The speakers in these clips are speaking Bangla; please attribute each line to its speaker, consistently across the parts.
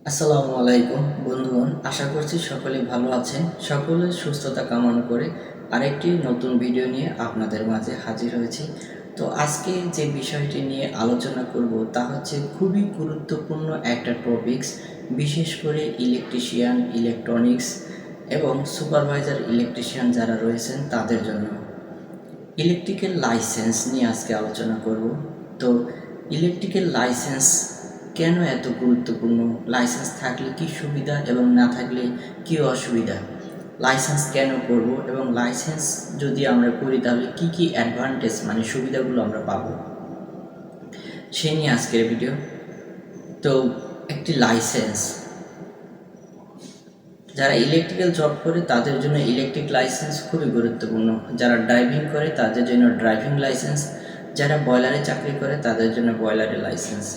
Speaker 1: আসসালামু আলাইকুম বন্ধুগণ, আশা করছি সকলে ভালো আছেন। সকলের সুস্থতা কামনা করে আরেকটি নতুন ভিডিও নিয়ে আপনাদের মাঝে হাজির হয়েছি। তো আজকে যে বিষয়টি নিয়ে আলোচনা করব তা হচ্ছে খুবই গুরুত্বপূর্ণ একটা টপিকস, বিশেষ করে ইলেকট্রিশিয়ান, ইলেকট্রনিক্স এবং সুপারভাইজার ইলেকট্রিশিয়ান যারা রয়েছেন তাদের জন্য ইলেকট্রিক্যাল লাইসেন্স নিয়ে আজকে আলোচনা করব। তো ইলেকট্রিক্যাল লাইসেন্স কেন এত গুরুত্বপূর্ণ, লাইসেন্স থাকলে কি সুবিধা এবং না থাকলে কি অসুবিধা, লাইসেন্স কেন করব এবং লাইসেন্স যদি আমরা করি তাহলে কি কি অ্যাডভান্টেজ মানে সুবিধাগুলো আমরা পাবো, সে নিয়ে আজকের ভিডিও। তো একটি লাইসেন্স, যারা ইলেকট্রিক্যাল জব করে তাদের জন্য ইলেকট্রিক লাইসেন্স খুবই গুরুত্বপূর্ণ, যারা ড্রাইভিং করে তাদের জন্য ড্রাইভিং লাইসেন্স, যারা বয়লারে চাকরি করে তাদের জন্য বয়লারের লাইসেন্স।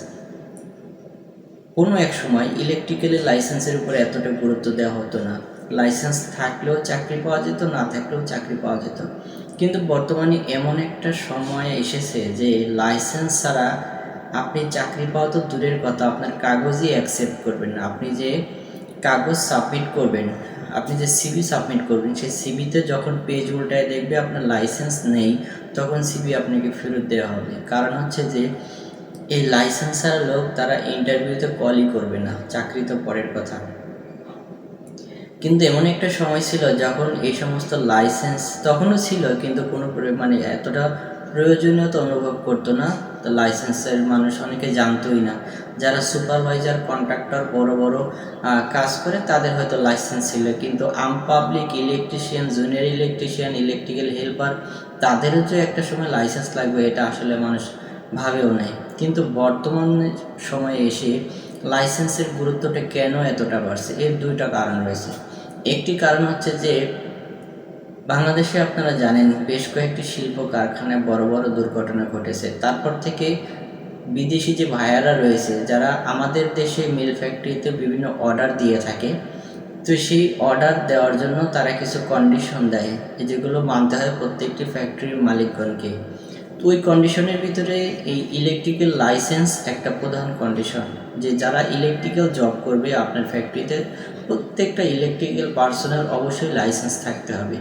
Speaker 1: কোনো এক সময় ইলেকট্রিক্যালের লাইসেন্সের উপরে এতটা গুরুত্ব দেওয়া হতো না, লাইসেন্স থাকলেও চাকরি পাওয়া যেত, না থাকলেও চাকরি পাওয়া যেত। কিন্তু বর্তমানে এমন একটা সময় এসেছে যে লাইসেন্স ছাড়া আপনি চাকরি পাওয়া তো দূরের কথা, আপনার কাগজই অ্যাকসেপ্ট করবেন না। আপনি যে কাগজ সাবমিট করবেন, আপনি যে সিভি সাবমিট করবেন, সেই সিভিতে যখন পেজ উল্টায় দেখবে আপনার লাইসেন্স নেই, তখন সিভি আপনাকে ফেরত দেওয়া হবে। কারণ হচ্ছে যে এই লাইসেন্সার লোক তারা ইন্টারভিউতে কলই করবে না, চাকরি তো পরের কথা। কিন্তু এমন একটা সময় ছিল যখন এই সমস্ত লাইসেন্স তখনও ছিল, কিন্তু কোনো মানে এতটা প্রয়োজনীয়তা অনুভব করতো না। তো লাইসেন্সের মানুষ অনেকে জানতোই না। যারা সুপারভাইজার, কন্ট্রাক্টর, বড় বড় কাজ করে তাদের হয়তো লাইসেন্স ছিল, কিন্তু public electrician, junior electrician, electrical helper, তাদেরও যে একটা সময় লাইসেন্স লাগবে এটা আসলে মানুষ ভাবেও নাই। কিন্তু বর্তমান সময়ে এসে লাইসেন্সের গুরুত্বটা কেন এতটা বাড়ছে, এর দুইটা কারণ রয়েছে। একটি কারণ হচ্ছে যে বাংলাদেশে আপনারা জানেন বেশ কয়েকটি শিল্প কারখানায় বড় বড় দুর্ঘটনা ঘটেছে। তারপর থেকে বিদেশি যে ভাইয়ারা রয়েছে যারা আমাদের দেশে মিল ফ্যাক্টরিতে বিভিন্ন অর্ডার দিয়ে থাকে, তো সেই অর্ডার দেওয়ার জন্য তারা কিছু কন্ডিশন দেয়, যেগুলো মানতে হয় প্রত্যেকটি ফ্যাক্টরির মালিকগণকে। তো ওই কন্ডিশনের ভিতরে এই ইলেকট্রিক্যাল লাইসেন্স একটা প্রধান কন্ডিশন, যে যারা ইলেকট্রিক্যাল জব করবে আপনার ফ্যাক্টরিতে প্রত্যেকটা ইলেকট্রিক্যাল পার্সোনাল অবশ্যই লাইসেন্স থাকতে হবে।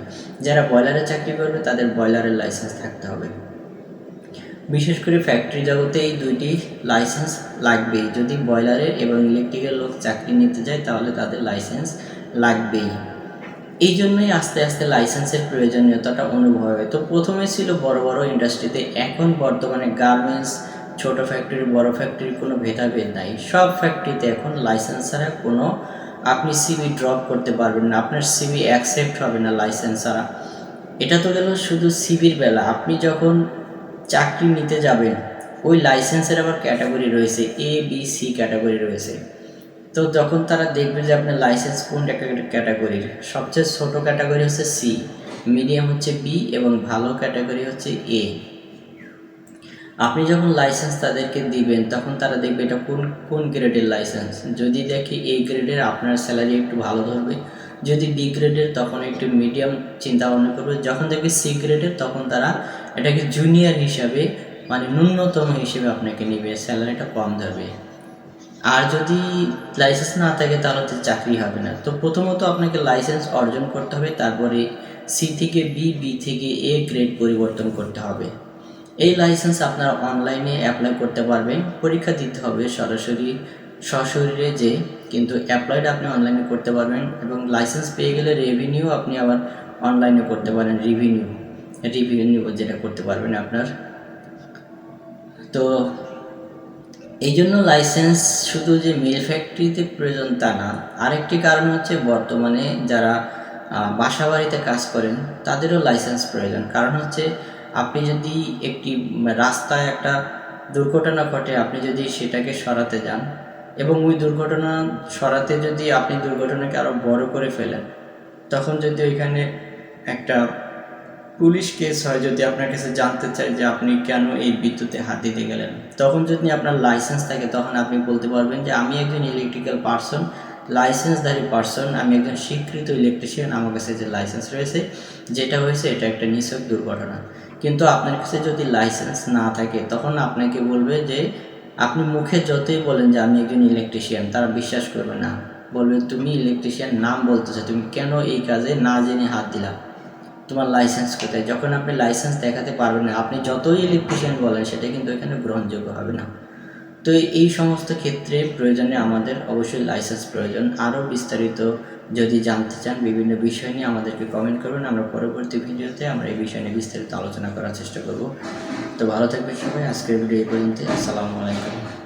Speaker 1: যারা বয়লারে চাকরি করবে তাদের বয়লারের লাইসেন্স থাকতে হবে। বিশেষ করে ফ্যাক্টরি জগতে এই দুইটি লাইসেন্স লাগবেই। যদি বয়লারের এবং ইলেকট্রিক্যাল লোক চাকরি নিতে যায় তাহলে তাদের লাইসেন্স লাগবেই। এই জন্যই আস্তে আস্তে লাইসেন্সের প্রয়োজনীয়তাটা অনুভব হয়। তো প্রথমে ছিল বড় বড় ইন্ডাস্ট্রিতে, এখন বর্তমানে গার্মেন্টস, ছোট ফ্যাক্টরি, বড় ফ্যাক্টরি কোনো ভেদাভেদ নাই। সব ফ্যাক্টরিতে এখন লাইসেন্স ছাড়া কোনো আপনি সিভি ড্রপ করতে পারবেন না, আপনার সিভি অ্যাকসেপ্ট হবে না লাইসেন্স ছাড়া। এটা তো গেল শুধু সিভির বেলা। আপনি যখন চাকরি নিতে যাবেন ওই লাইসেন্সের আবার ক্যাটাগরি রয়েছে, এ বি সি ক্যাটাগরি রয়েছে। তো যখন তারা দেখবে যে আপনার লাইসেন্স কোন ক্যাটাগরির, সবচেয়ে ছোট ক্যাটাগরি হচ্ছে সি, মিডিয়াম হচ্ছে বি এবং ভালো ক্যাটাগরি হচ্ছে এ। আপনি যখন লাইসেন্স তাদেরকে দিবেন তখন তারা দেখবে এটা কোন কোন গ্রেডের লাইসেন্স। যদি দেখি এ গ্রেডের, আপনার স্যালারি একটু ভালো ধরবে। যদি বি গ্রেডের তখন একটু মিডিয়াম চিন্তা ভাবনা করবে। যখন দেখবে সি গ্রেডের তখন তারা এটাকে জুনিয়র হিসাবে মানে ন্যূনতম হিসেবে আপনাকে নেবে, স্যালারিটা কম ধরবে। আর যদি লাইসেন্স না থাকে তাহলে তো চাকরি হবে না। তো প্রথমত আপনাকে লাইসেন্স অর্জন করতে হবে, তারপরে সি থেকে বি, বি থেকে এ গ্রেড পরিবর্তন করতে হবে। এই লাইসেন্স আপনারা অনলাইনে অ্যাপ্লাই করতে পারবেন, পরীক্ষা দিতে হবে সরাসরি সশরীরে যে, কিন্তু অ্যাপ্লাইড আপনি অনলাইনে করতে পারবেন। এবং লাইসেন্স পেয়ে গেলে রেভিনিউ আপনি আবার অনলাইনে করতে পারেন, রিভিনিউ যেটা করতে পারবেন আপনার। তো এই জন্য লাইসেন্স শুধু যে মিল ফ্যাক্টরিতে প্রয়োজন তা না। আরেকটি কারণ হচ্ছে বর্তমানে যারা বাসা বাড়িতে কাজ করেন তাদেরও লাইসেন্স প্রয়োজন। কারণ হচ্ছে আপনি যদি একটি রাস্তায় একটা দুর্ঘটনা ঘটে, আপনি যদি সেটাকে সরাতে যান এবং ওই দুর্ঘটনা সরাতে যদি আপনি দুর্ঘটনাকে আরও বড় করে ফেলেন, তখন যদি ওইখানে একটা পুলিশ কেস হয়, যদি আপনার কাছে জানতে চায় যে আপনি কেন এই বিদ্যুতে হাত দিতে গেলেন, তখন যদি আপনার লাইসেন্স থাকে তখন আপনি বলতে পারবেন যে আমি একজন ইলেকট্রিক্যাল পার্সন, লাইসেন্সধারী পার্সন, আমি একজন স্বীকৃত ইলেকট্রিশিয়ান, আমার কাছে যে লাইসেন্স রয়েছে, যেটা হয়েছে এটা একটা নিছক দুর্ঘটনা। কিন্তু আপনার কাছে যদি লাইসেন্স না থাকে তখন আপনাকে বলবে যে আপনি মুখে যতই বলেন যে আমি একজন ইলেকট্রিশিয়ান, তারা বিশ্বাস করবে না। বলবে তুমি ইলেকট্রিশিয়ান নাম বলতেছো, তুমি কেন এই কাজে না জেনে হাত দিলা, তোমার লাইসেন্স কোথায়? যখন আপনি লাইসেন্স দেখাতে পারবেন না, আপনি যতই ইলেকট্রিশিয়ান বলেন সেটা কিন্তু এখানে গ্রহণযোগ্য হবে না। তো এই সমস্ত ক্ষেত্রে প্রয়োজনে আমাদের অবশ্যই লাইসেন্স প্রয়োজন। আরও বিস্তারিত যদি জানতে চান বিভিন্ন বিষয় নিয়ে আমাদেরকে কমেন্ট করবেন, আমরা পরবর্তী ভিডিওতে আমরা এই বিষয় নিয়ে বিস্তারিত আলোচনা করার চেষ্টা করব। তো ভালো থাকবেন সবাই, আজকের ভিডিও এই পর্যন্ত। আসসালামু আলাইকুম।